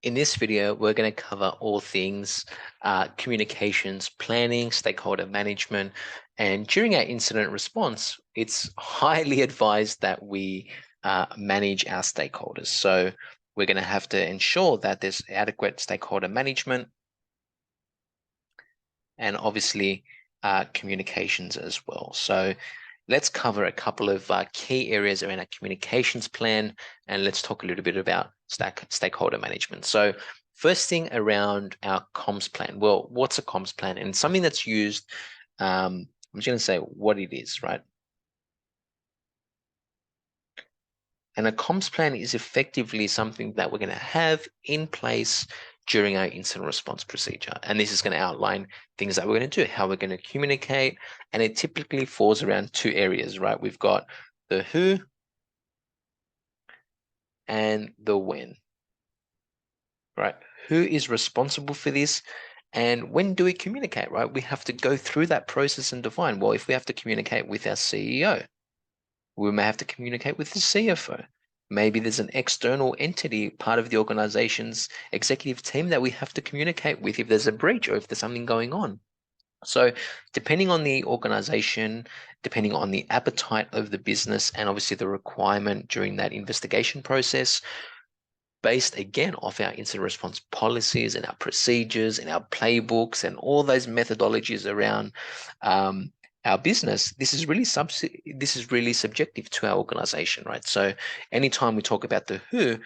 In this video, we're going to cover all things communications, planning, stakeholder management, and during our incident response, it's highly advised that we manage our stakeholders. So we're going to have to ensure that there's adequate stakeholder management and obviously communications as well. So let's cover a couple of key areas around our communications plan, and let's talk a little bit about stakeholder management. So first thing around our comms plan. Well, what's a comms plan? And something that's used, I'm just going to say what it is, right? And a comms plan is effectively something that we're going to have in place during our incident response procedure. And this is going to outline things that we're going to do, how we're going to communicate. And it typically falls around two areas, right? We've got the who and the when, right? Who is responsible for this? And when do we communicate, right? We have to go through that process and define, well, if we have to communicate with our CEO, we may have to communicate with the CFO. Maybe there's an external entity, part of the organization's executive team that we have to communicate with if there's a breach or if there's something going on. So depending on the organization, depending on the appetite of the business, and obviously the requirement during that investigation process, based again off our incident response policies and our procedures and our playbooks and all those methodologies around our business, this is really subjective to our organization, right? So anytime we talk about the who,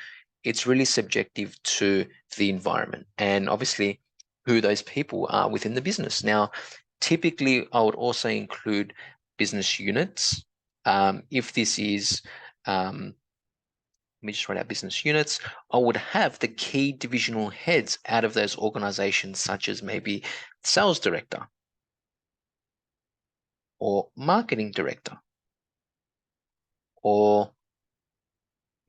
it's really subjective to the environment and obviously who those people are within the business. Now, typically, I would also include business units. If this is let me just write out business units. I would have the key divisional heads out of those organizations, such as maybe sales director or marketing director, or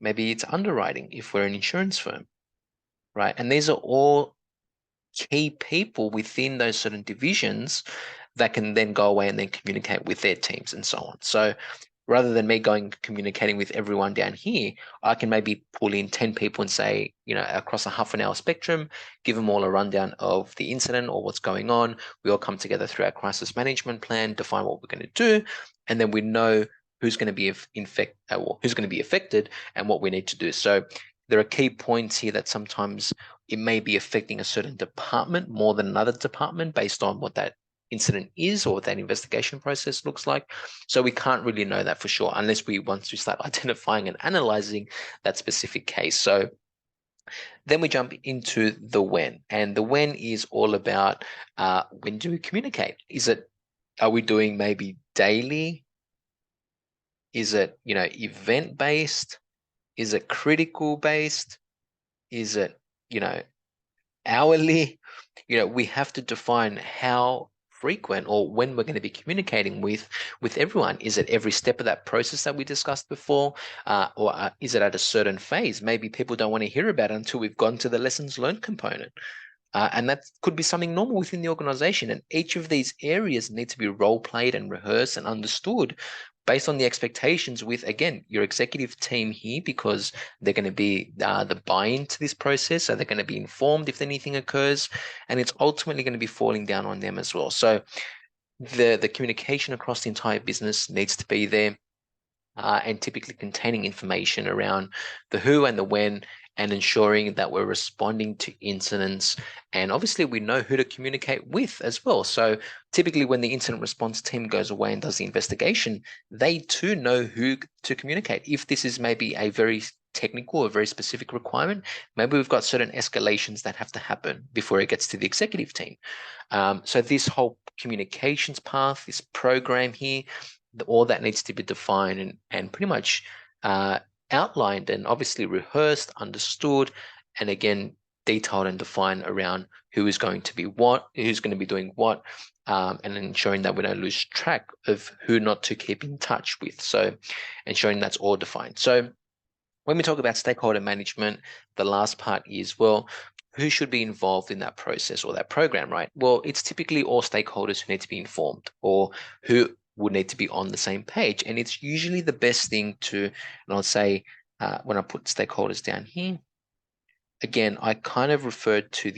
maybe it's underwriting if we're an insurance firm, right? And these are all key people within those certain divisions that can then go away and then communicate with their teams and so on. So rather than me going communicating with everyone down here, I can maybe pull in 10 people and say, across a half an hour spectrum, give them all a rundown of the incident or what's going on. We all come together through our crisis management plan, define what we're going to do, and then we know who's going to be affected and what we need to do. So there are key points here that sometimes it may be affecting a certain department more than another department based on what that incident is or what that investigation process looks like. So we can't really know that for sure unless once we start identifying and analyzing that specific case. So then we jump into the when, and the when is all about when do we communicate? Are we doing maybe daily? Is it, event based? Is it critical based? Is it, hourly? We have to define how frequent or when we're going to be communicating with everyone. Is it every step of that process that we discussed before, or is it at a certain phase? Maybe people don't want to hear about it until we've gone to the lessons learned component. And that could be something normal within the organization. And each of these areas need to be role played and rehearsed and understood based on the expectations with, again, your executive team here, because they're going to be the buy-in to this process. So they're going to be informed if anything occurs, and it's ultimately going to be falling down on them as well. So the communication across the entire business needs to be there, and typically containing information around the who and the when, and ensuring that we're responding to incidents. And obviously we know who to communicate with as well. So typically when the incident response team goes away and does the investigation, they too know who to communicate. If this is maybe a very technical or very specific requirement, maybe we've got certain escalations that have to happen before it gets to the executive team. So this whole communications path, this program here, all that needs to be defined and pretty much outlined and obviously rehearsed, understood, and again, detailed and defined around who is going to be what, who's going to be doing what, and ensuring that we don't lose track of who not to keep in touch with. So ensuring that's all defined. So when we talk about stakeholder management, the last part is, well, who should be involved in that process or that program, right? Well, it's typically all stakeholders who need to be informed or who would need to be on the same page. And it's usually the best thing to, and I'll say, when I put stakeholders down here, again, I kind of referred to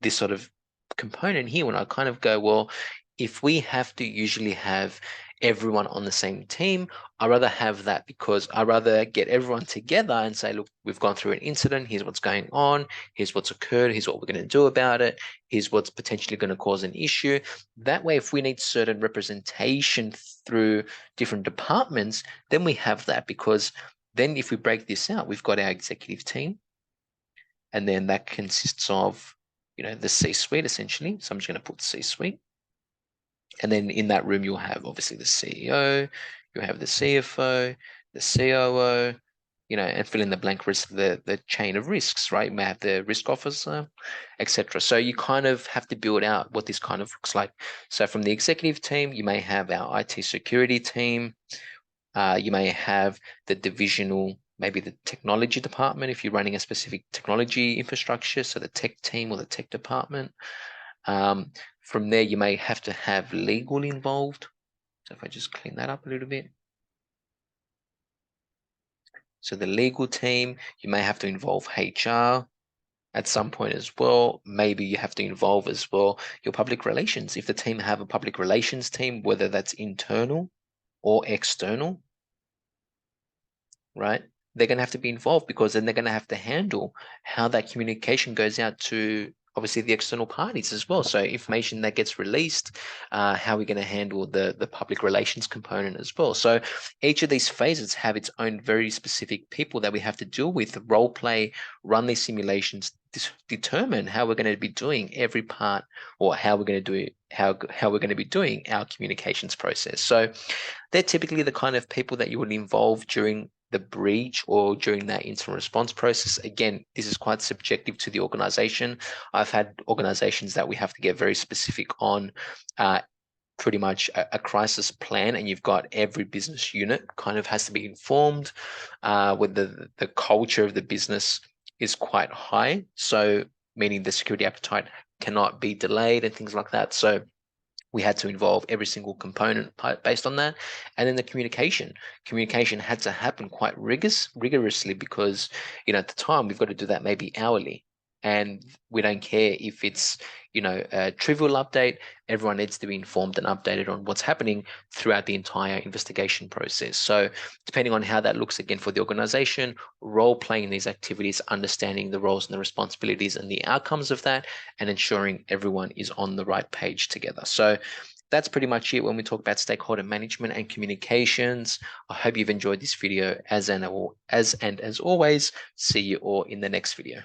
this sort of component here when I kind of go, well, if we have to usually have everyone on the same team, I rather have that because I rather get everyone together and say, look, we've gone through an incident. Here's what's going on. Here's what's occurred. Here's what we're going to do about it. Here's what's potentially going to cause an issue. That way, if we need certain representation through different departments, then we have that, because then if we break this out, we've got our executive team, and then that consists of, the C-suite essentially. So I'm just going to put C-suite. And then in that room, you'll have obviously the CEO, you'll have the CFO, the COO, and fill in the blank risk, the chain of risks, right? You may have the risk officer, etc. So you kind of have to build out what this kind of looks like. So from the executive team, you may have our IT security team. You may have the divisional, maybe the technology department if you're running a specific technology infrastructure, so the tech team or the tech department. From there, you may have to have legal involved. So if I just clean that up a little bit. So the legal team, you may have to involve HR at some point as well. Maybe you have to involve as well your public relations. If the team have a public relations team, whether that's internal or external, right? They're going to have to be involved, because then they're going to have to handle how that communication goes out to obviously the external parties as well. So information that gets released, how are we going to handle the public relations component as well. So each of these phases have its own very specific people that we have to deal with, role play, run these simulations, determine how we're going to be doing every part, or how we're going to do how we're going to be doing our communications process. So they're typically the kind of people that you would involve during the breach or during that incident response process. Again, this is quite subjective to the organization. I've had organizations that we have to get very specific on pretty much a crisis plan, and you've got every business unit kind of has to be informed, with the culture of the business is quite high. So meaning the security appetite cannot be delayed and things like that. So we had to involve every single component based on that. And then the communication had to happen quite rigorously, because at the time we've got to do that maybe hourly, and we don't care if it's a trivial update. Everyone needs to be informed and updated on what's happening throughout the entire investigation process. So depending on how that looks, again, for the organization, role playing these activities, understanding the roles and the responsibilities and the outcomes of that, and ensuring everyone is on the right page together. So that's pretty much it when we talk about stakeholder management and communications. I hope you've enjoyed this video, as always. See you all in the next video.